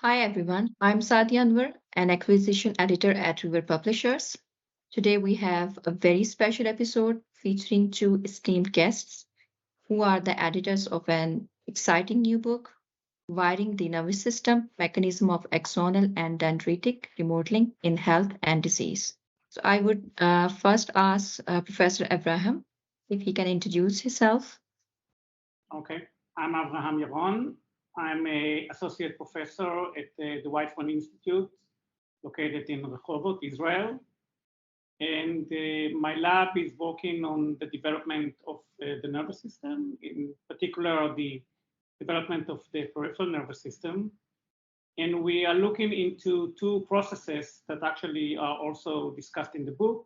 Hi everyone, I'm Sadia Anwar, an acquisition editor at River Publishers. Today we have a very special episode featuring two esteemed guests who are the editors of an exciting new book, Wiring the Nervous System, Mechanism of Axonal and Dendritic Remodeling in Health and Disease. So I would first ask Professor Abraham if he can introduce himself. Okay, I'm Avraham Yaron. I'm an associate professor at the Weizmann Institute, located in Rehovot, Israel. And my lab is working on the development of the nervous system, in particular the development of the peripheral nervous system. And we are looking into two processes that actually are also discussed in the book.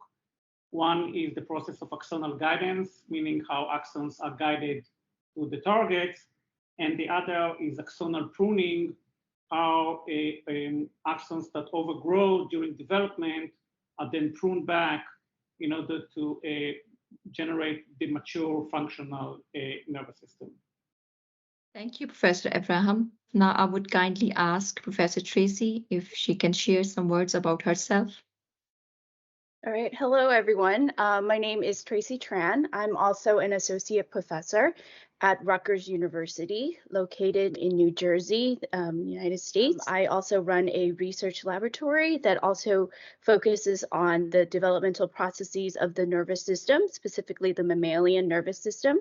One is the process of axonal guidance, meaning how axons are guided to the targets, and the other is axonal pruning, how axons that overgrow during development are then pruned back in order to generate the mature functional nervous system. Thank you, Professor Abraham. Now I would kindly ask Professor Tracy if she can share some words about herself. All right. Hello, everyone. My name is Tracy Tran. I'm also an associate professor at Rutgers University, located in New Jersey, United States. I also run a research laboratory that also focuses on the developmental processes of the nervous system, specifically the mammalian nervous system.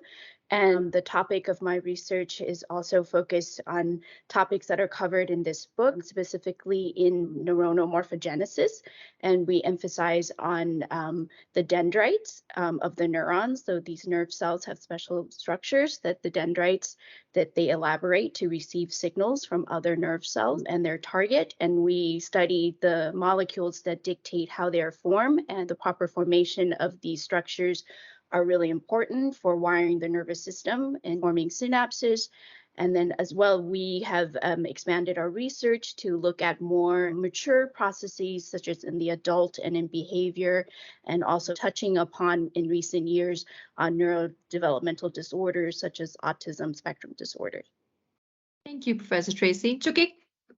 And the topic of my research is also focused on topics that are covered in this book, specifically in neuronal morphogenesis. And we emphasize on the dendrites of the neurons. So these nerve cells have special structures that the dendrites that they elaborate to receive signals from other nerve cells and their target. And we study the molecules that dictate how they are formed, and the proper formation of these structures are really important for wiring the nervous system and forming synapses. And then as well, we have expanded our research to look at more mature processes, such as in the adult and in behavior, and also touching upon in recent years on neurodevelopmental disorders, such as autism spectrum disorder. Thank you, Professor Tracy. To kick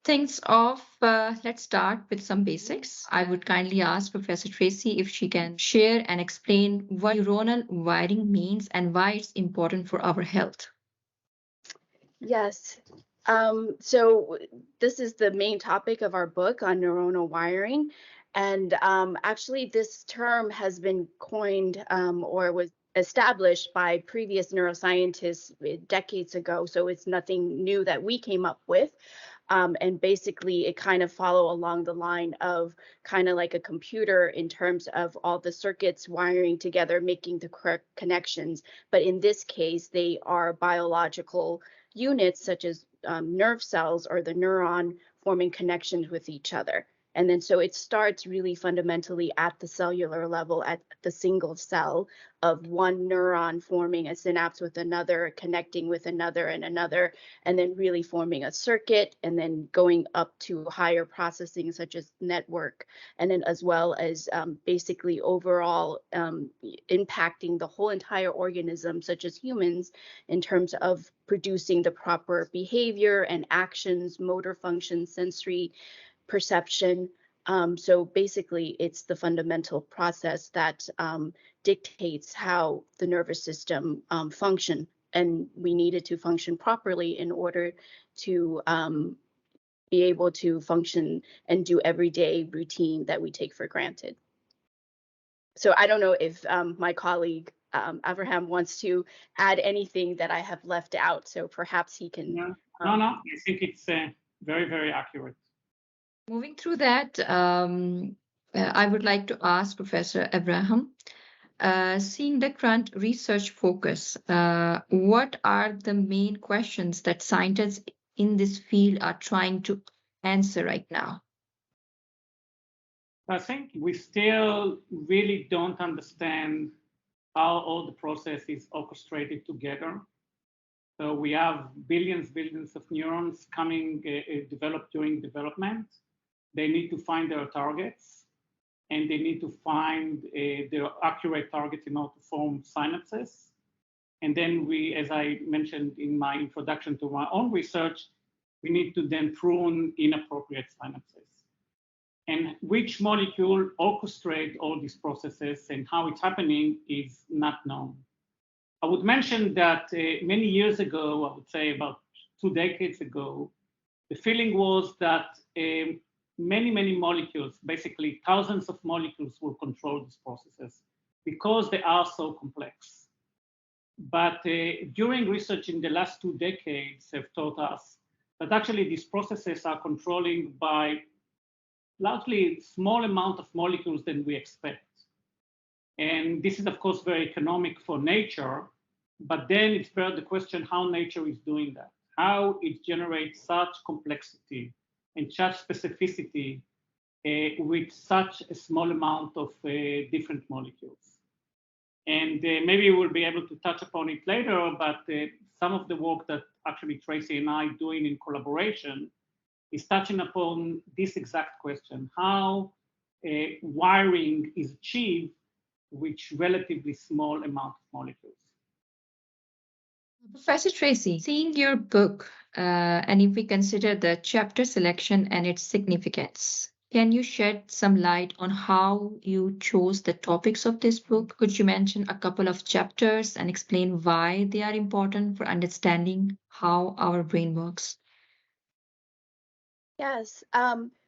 things off, let's start with some basics. I would kindly ask Professor Tracy if she can share and explain what neuronal wiring means and why it's important for our health. Yes. So this is the main topic of our book on neuronal wiring. And actually, this term has been coined or was established by previous neuroscientists decades ago. So it's nothing new that we came up with. And basically, it kind of follow along the line of kind of like a computer in terms of all the circuits wiring together, making the correct connections. But in this case, they are biological units such as nerve cells or the neuron forming connections with each other. And then so it starts really fundamentally at the cellular level, at the single cell of one neuron forming a synapse with another, connecting with another and another, and then really forming a circuit, and then going up to higher processing such as network, and then as well as basically overall impacting the whole entire organism, such as humans, in terms of producing the proper behavior and actions, motor function, sensory perception. So basically, it's the fundamental process that dictates how the nervous system function, and we need it to function properly in order to be able to function and do everyday routine that we take for granted. So I don't know if my colleague Avraham wants to add anything that I have left out. So perhaps he can. No, I think it's very, very accurate. Moving through that, I would like to ask Professor Abraham, seeing the current research focus, what are the main questions that scientists in this field are trying to answer right now? I think we still really don't understand how all the process is orchestrated together. So we have billions of neurons coming, developed during development. They need to find their targets, and they need to find their accurate targets in order to form synapses. And then we, as I mentioned in my introduction to my own research, we need to then prune inappropriate synapses. And which molecule orchestrates all these processes and how it's happening is not known. I would mention that many years ago, I would say about 2 decades ago, the feeling was that many molecules, basically thousands of molecules, will control these processes because they are so complex. But during research in the last 2 decades have taught us that actually these processes are controlling by largely small amount of molecules than we expect. And this is, of course, very economic for nature, but then it's better the question how nature is doing that, how it generates such complexity and such specificity with such a small amount of different molecules. And maybe we'll be able to touch upon it later, but some of the work that actually Tracy and I doing in collaboration is touching upon this exact question, how wiring is achieved with relatively small amount of molecules. Professor Tracy, seeing your book, and if we consider the chapter selection and its significance, can you shed some light on how you chose the topics of this book? Could you mention a couple of chapters and explain why they are important for understanding how our brain works? Yes.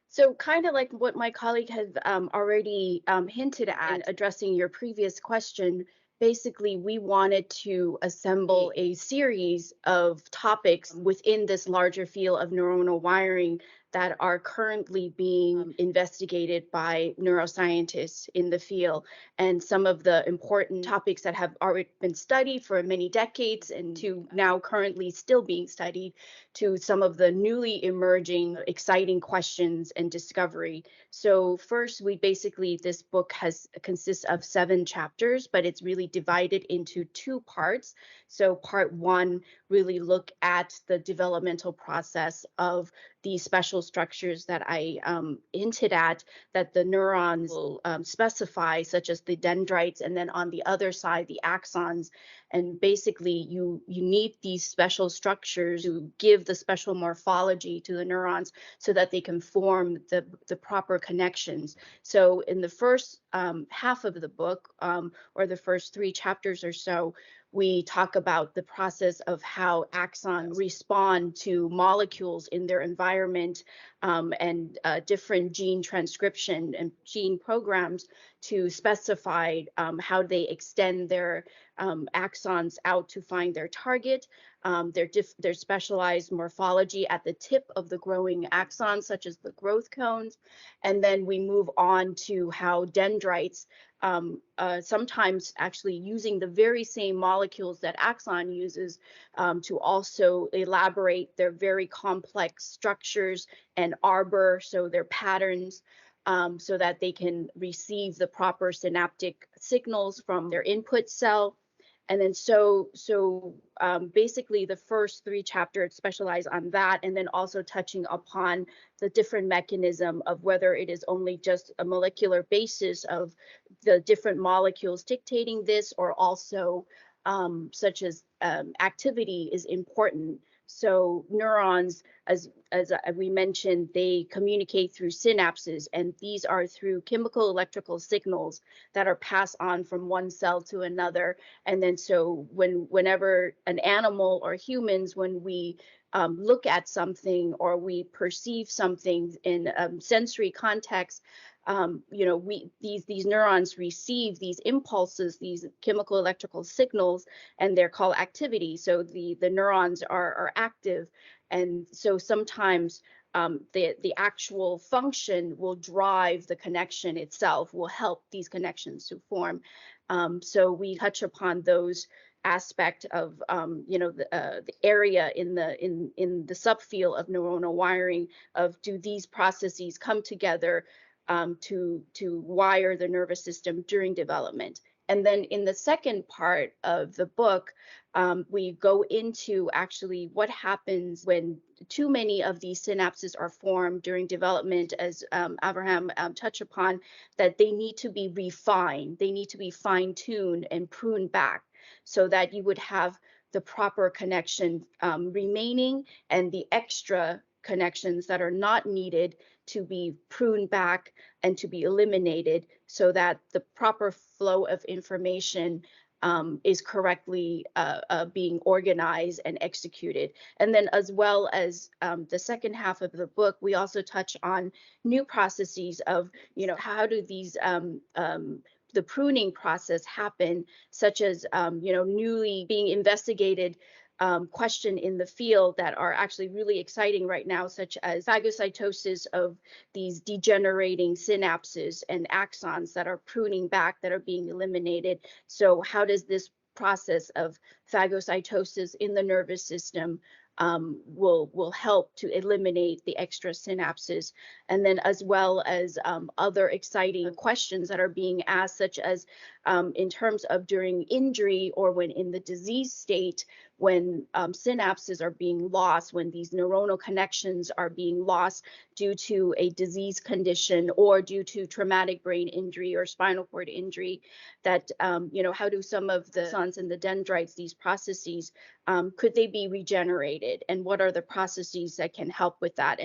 So kind of like what my colleague has already hinted at addressing your previous question, basically we wanted to assemble a series of topics within this larger field of neuronal wiring that are currently being investigated by neuroscientists in the field. And some of the important topics that have already been studied for many decades and to now currently still being studied, to some of the newly emerging exciting questions and discovery. So first, this book consists of 7 chapters, but it's really divided into 2 parts. So part 1 really look at the developmental process of these special structures that I hinted at that the neurons will specify, such as the dendrites, and then on the other side, the axons. And basically, you need these special structures to give the special morphology to the neurons so that they can form the proper connections. So in the first half of the book, or the first 3 chapters or so, we talk about the process of how axons respond to molecules in their environment, and different gene transcription and gene programs to specify how they extend their axons out to find their target, their specialized morphology at the tip of the growing axons, such as the growth cones. And then we move on to how dendrites, sometimes actually using the very same molecules that axon uses, to also elaborate their very complex structures and arbor, so their patterns, so that they can receive the proper synaptic signals from their input cell. And then basically the first 3 chapters specialize on that, and then also touching upon the different mechanism of whether it is only just a molecular basis of the different molecules dictating this, or also such as activity is important. So neurons, as we mentioned, they communicate through synapses, and these are through chemical electrical signals that are passed on from one cell to another. And then so whenever an animal or humans, when we look at something or we perceive something in sensory context, these neurons receive these impulses, these chemical electrical signals, and they're called activity. So the neurons are active, and so sometimes the actual function will drive the connection itself, will help these connections to form. So we touch upon those aspect of the area in the subfield of neuronal wiring of, do these processes come together to wire the nervous system during development. And then in the second part of the book, we go into actually what happens when too many of these synapses are formed during development, as Avraham touched upon, that they need to be refined. They need to be fine-tuned and pruned back so that you would have the proper connection remaining and the extra connections that are not needed to be pruned back and to be eliminated so that the proper flow of information is correctly being organized and executed. And then as well as the second half of the book, we also touch on new processes of, how do these the pruning process happen, such as, newly being investigated question in the field that are actually really exciting right now, such as phagocytosis of these degenerating synapses and axons that are pruning back, that are being eliminated. So how does this process of phagocytosis in the nervous system will help to eliminate the extra synapses? And then as well as other exciting questions that are being asked, such as in terms of during injury or when in the disease state, when synapses are being lost, when these neuronal connections are being lost due to a disease condition or due to traumatic brain injury or spinal cord injury, that, how do some of the axons and the dendrites, these processes, could they be regenerated? And what are the processes that can help with that?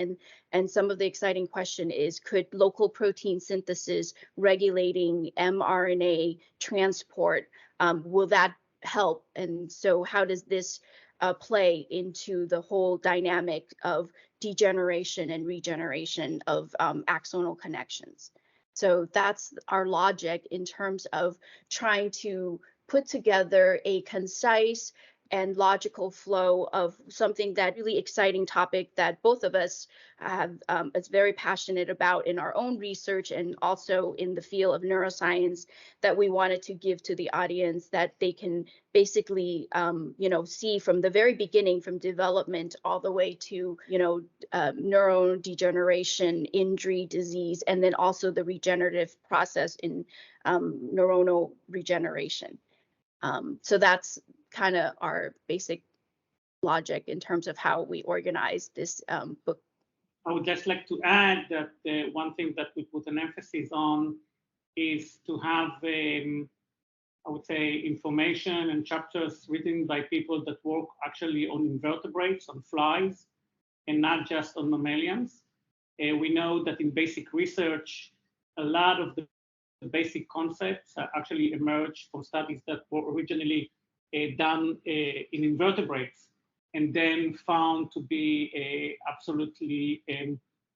And some of the exciting question is, could local protein synthesis regulating mRNA transport, will that help? And so how does this play into the whole dynamic of degeneration and regeneration of axonal connections? So that's our logic in terms of trying to put together a concise and logical flow of something that really exciting topic that both of us have is very passionate about in our own research and also in the field of neuroscience, that we wanted to give to the audience, that they can basically see from the very beginning, from development all the way to neurodegeneration, injury, disease, and then also the regenerative process in neuronal regeneration. So that's kind of our basic logic in terms of how we organize this book. I would just like to add that one thing that we put an emphasis on is to have, I would say, information and chapters written by people that work actually on invertebrates, on flies, and not just on mammalians. We know that in basic research, a lot of the basic concepts actually emerged from studies that were originally done in invertebrates and then found to be absolutely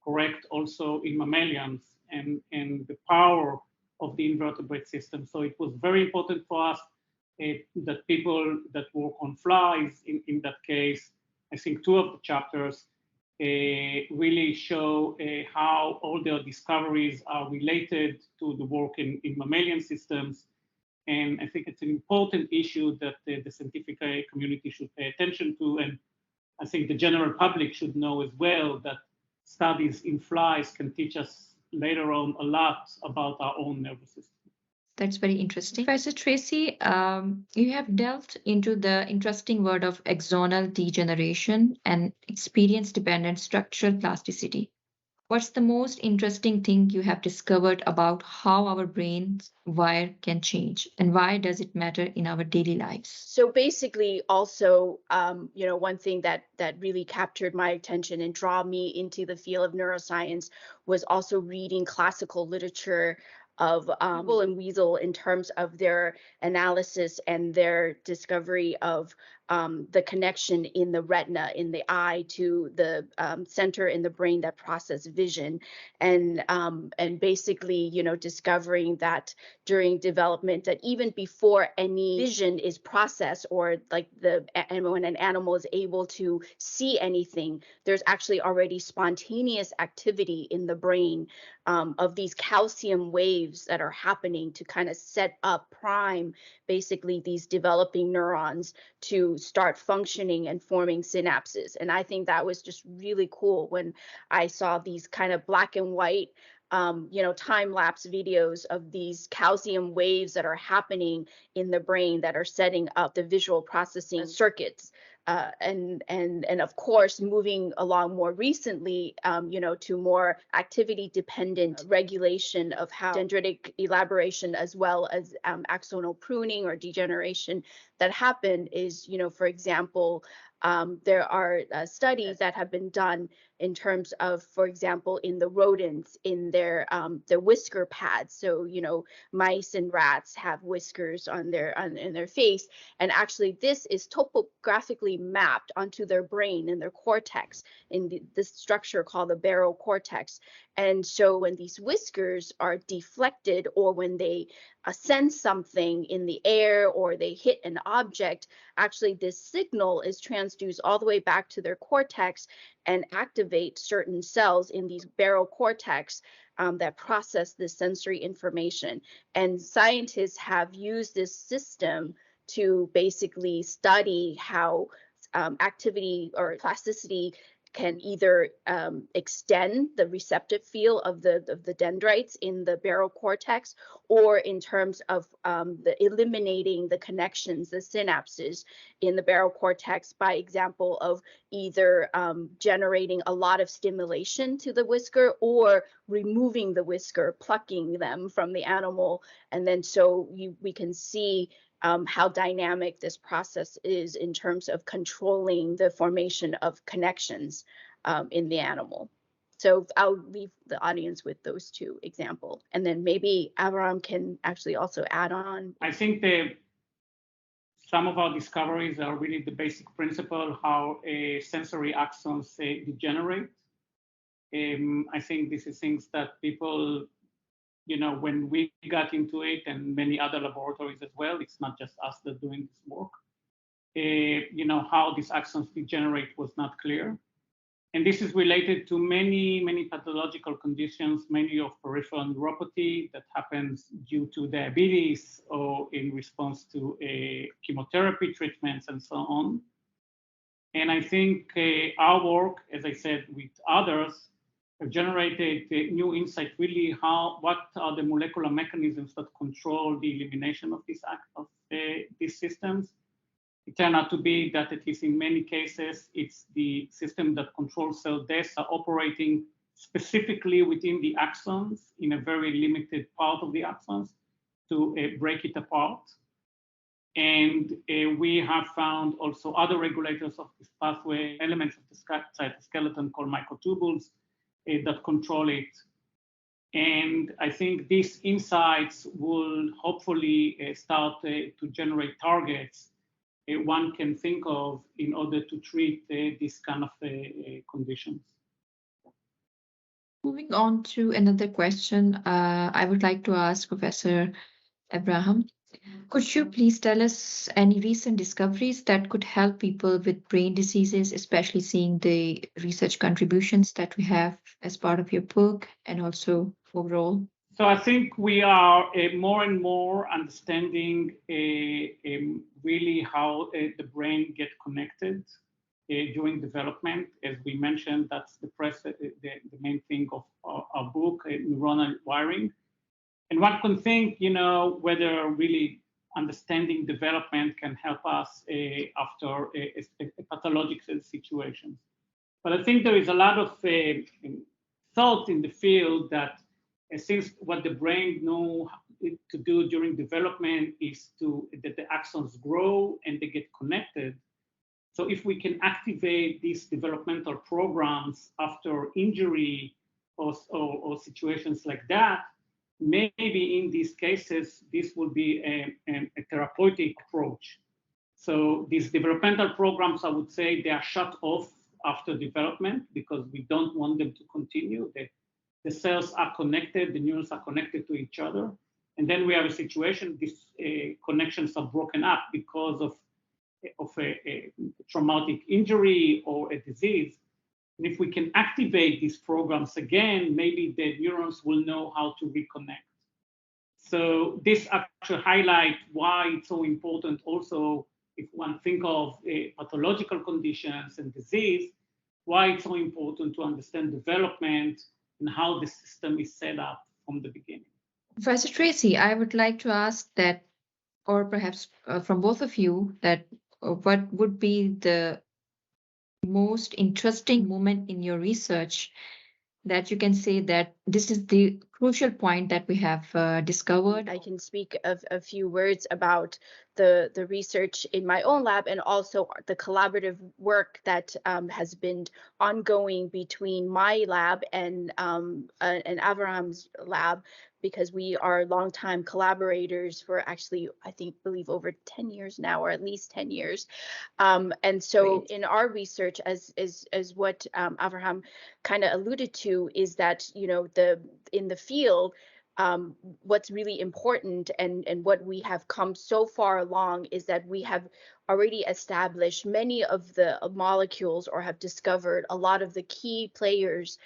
correct also in mammalians and the power of the invertebrate system. So it was very important for us that people that work on flies, in that case, I think two of the chapters really show how all their discoveries are related to the work in mammalian systems. And I think it's an important issue that the scientific community should pay attention to. And I think the general public should know as well that studies in flies can teach us later on a lot about our own nervous system. That's very interesting. Professor Tracy, you have delved into the interesting word of axonal degeneration and experience-dependent structural plasticity. What's the most interesting thing you have discovered about how our brains wire can change, and why does it matter in our daily lives? So basically, also, one thing that really captured my attention and draw me into the field of neuroscience was also reading classical literature of Bull and Weasel in terms of their analysis and their discovery of the connection in the retina, in the eye, to the center in the brain that process vision, and basically, discovering that during development, that even before any vision is processed, or like when an animal is able to see anything, there's actually already spontaneous activity in the brain of these calcium waves that are happening to kind of set up, prime basically these developing neurons to start functioning and forming synapses. And I think that was just really cool when I saw these kind of black and white time-lapse videos of these calcium waves that are happening in the brain that are setting up the visual processing circuits And of course, moving along more recently, to more activity-dependent regulation of how dendritic elaboration as well as axonal pruning or degeneration that happen is, for example, there are studies that have been done in terms of, for example, in the rodents, in their whisker pads. So, mice and rats have whiskers in their face, and actually this is topographically mapped onto their brain and their cortex in this structure called the barrel cortex. And so when these whiskers are deflected, or when they sense something in the air, or they hit an object, actually this signal is transduced all the way back to their cortex and activate certain cells in these barrel cortex that process this sensory information. And scientists have used this system to basically study how activity or plasticity can either extend the receptive field of the dendrites in the barrel cortex, or in terms of the eliminating the connections, the synapses in the barrel cortex, by example of either generating a lot of stimulation to the whisker, or removing the whisker, plucking them from the animal. And then so we can see how dynamic this process is in terms of controlling the formation of connections in the animal. So I'll leave the audience with those two examples. And then maybe Avraham can actually also add on. I think some of our discoveries are really the basic principle how sensory axons degenerate. I think this is things that people, when we got into it, and many other laboratories as well, it's not just us that doing this work, how these axons degenerate was not clear. And this is related to many pathological conditions, mainly of peripheral neuropathy that happens due to diabetes or in response to chemotherapy treatments and so on. And I think our work, as I said, with others, have generated new insight, really what are the molecular mechanisms that control the elimination of these systems. It turned out to be that, at least in many cases, it's the system that controls cell death are operating specifically within the axons, in a very limited part of the axons, to break it apart. And we have found also other regulators of this pathway, elements of the cytoskeleton called microtubules that control it. And I think these insights will hopefully start to generate targets one can think of in order to treat this kind of conditions. Moving on to another question, I would like to ask Professor Avraham, could you please tell us any recent discoveries that could help people with brain diseases, especially seeing the research contributions that we have as part of your book and also overall? So I think we are more and more understanding really how the brain gets connected during development. As we mentioned, that's the main thing of our book, neuronal wiring. And one can think, whether really understanding development can help us after pathological situations. But I think there is a lot of thought in the field that since what the brain know to do during development is that the axons grow and they get connected. So if we can activate these developmental programs after injury or situations like that, maybe in these cases, this will be a therapeutic approach. So these developmental programs, I would say, they are shut off after development because we don't want them to continue. The cells are connected, the neurons are connected to each other. And then we have a situation, these connections are broken up because of a traumatic injury or a disease. And if we can activate these programs again, maybe the neurons will know how to reconnect. So this actually highlights why it's so important also, if one think of pathological conditions and disease, why it's so important to understand development and how the system is set up from the beginning. Professor Tracy, I would like to ask that, or perhaps from both of you, that what would be the most interesting moment in your research that you can say that this is the crucial point that we have discovered? I can speak of a few words about the research in my own lab and also the collaborative work that has been ongoing between my lab and Avraham's lab, because we are longtime collaborators for actually, believe over 10 years now, or at least 10 years. And so Great. in our research, as what Avraham kind of alluded to, is that, in the field, what's really important and what we have come so far along is that we have already established many of the molecules, or have discovered a lot of the key players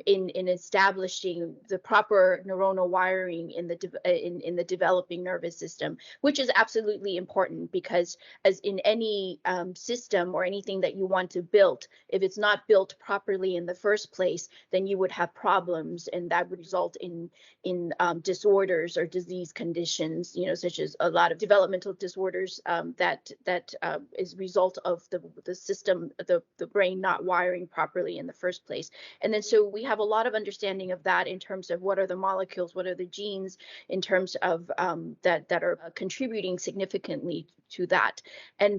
in establishing the proper neuronal wiring in the developing nervous system, which is absolutely important, because as in any system or anything that you want to build, if it's not built properly in the first place, then you would have problems, and that would result in disorders or disease conditions, such as a lot of developmental disorders that is result of the system, the brain not wiring properly in the first place. And then so we have a lot of understanding of that in terms of what are the molecules, what are the genes, in terms of that are contributing significantly to that.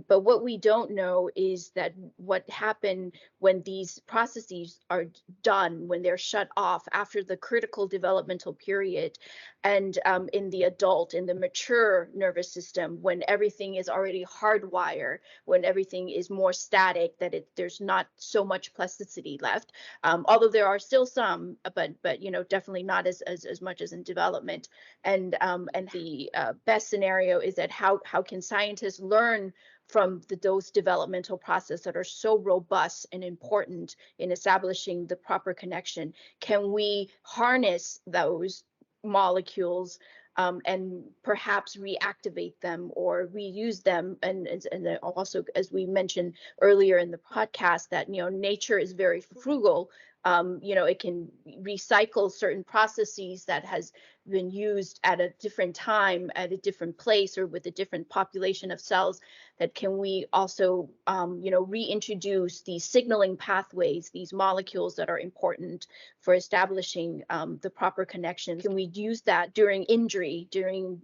But what we don't know is that what happened when these processes are done, when they're shut off after the critical developmental period, and in the mature nervous system, when everything is already hardwired, when everything is more static, that there's not so much plasticity left, although there are still some, but definitely not as much as in development. And the best scenario is that how can scientists learn from those developmental processes that are so robust and important in establishing the proper connection? Can we harness those molecules and perhaps reactivate them or reuse them? And also, as we mentioned earlier in the podcast, that nature is very frugal. It can recycle certain processes that has been used at a different time, at a different place, or with a different population of cells. That can we also, reintroduce these signaling pathways, these molecules that are important for establishing the proper connections? Can we use that during injury, during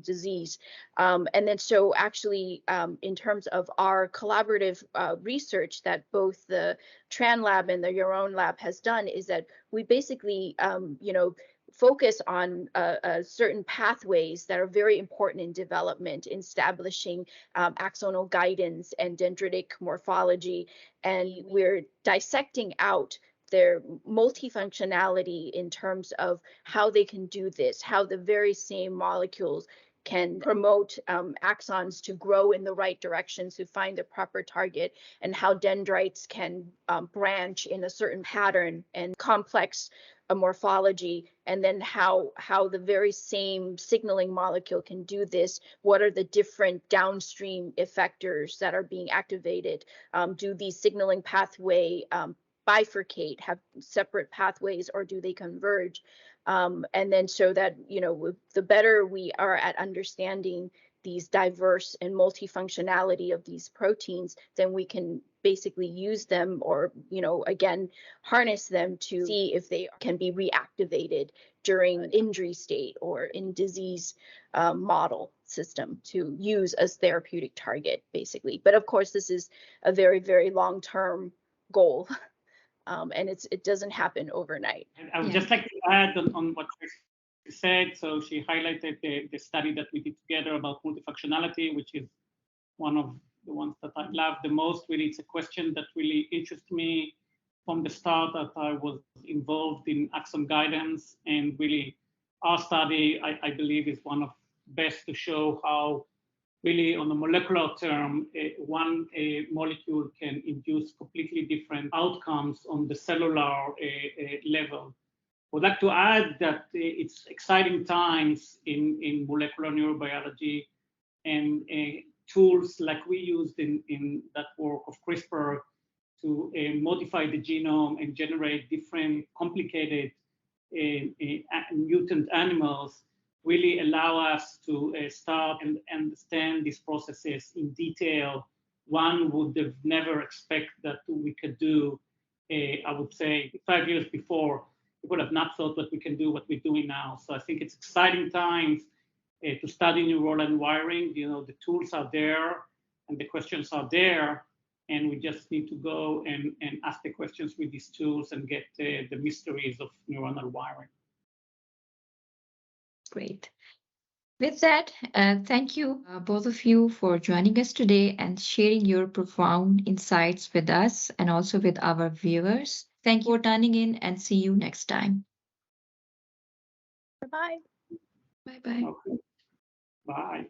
disease? And then so actually, in terms of our collaborative research that both the Tran lab and the Yaron lab has done, is that we basically, focus on certain pathways that are very important in development, in establishing axonal guidance and dendritic morphology. And we're dissecting out their multifunctionality in terms of how they can do this, how the very same molecules can promote axons to grow in the right direction to find the proper target, and how dendrites can branch in a certain pattern and complex morphology, and then how the very same signaling molecule can do this. What are the different downstream effectors that are being activated? Do these signaling pathway bifurcate, have separate pathways, or do they converge? And then so that, the better we are at understanding these diverse and multifunctionality of these proteins, then we can basically use them, or, again, harness them to see if they can be reactivated during injury state or in disease model system to use as therapeutic target, basically. But of course, this is a very, very long-term goal. And it doesn't happen overnight. And I would just like to add on what Tracy said. So she highlighted the study that we did together about multifunctionality, which is one of the ones that I love the most. Really, it's a question that really interests me from the start, that I was involved in axon guidance. And really, our study, I believe, is one of best to show how really on a molecular term, one molecule can induce completely different outcomes on the cellular level. I would like to add that it's exciting times in molecular neurobiology, and tools like we used in that work of CRISPR to modify the genome and generate different complicated mutant animals really allow us to start and understand these processes in detail. One would have never expected that we could do, I would say 5 years before, we would have not thought that we can do what we're doing now. So I think it's exciting times to study neuronal wiring. You know, the tools are there and the questions are there, and we just need to go and ask the questions with these tools and get the mysteries of neuronal wiring. Great. With that, thank you, both of you, for joining us today and sharing your profound insights with us and also with our viewers. Thank you for tuning in, and see you next time. Bye-bye. Bye-bye. Okay. Bye.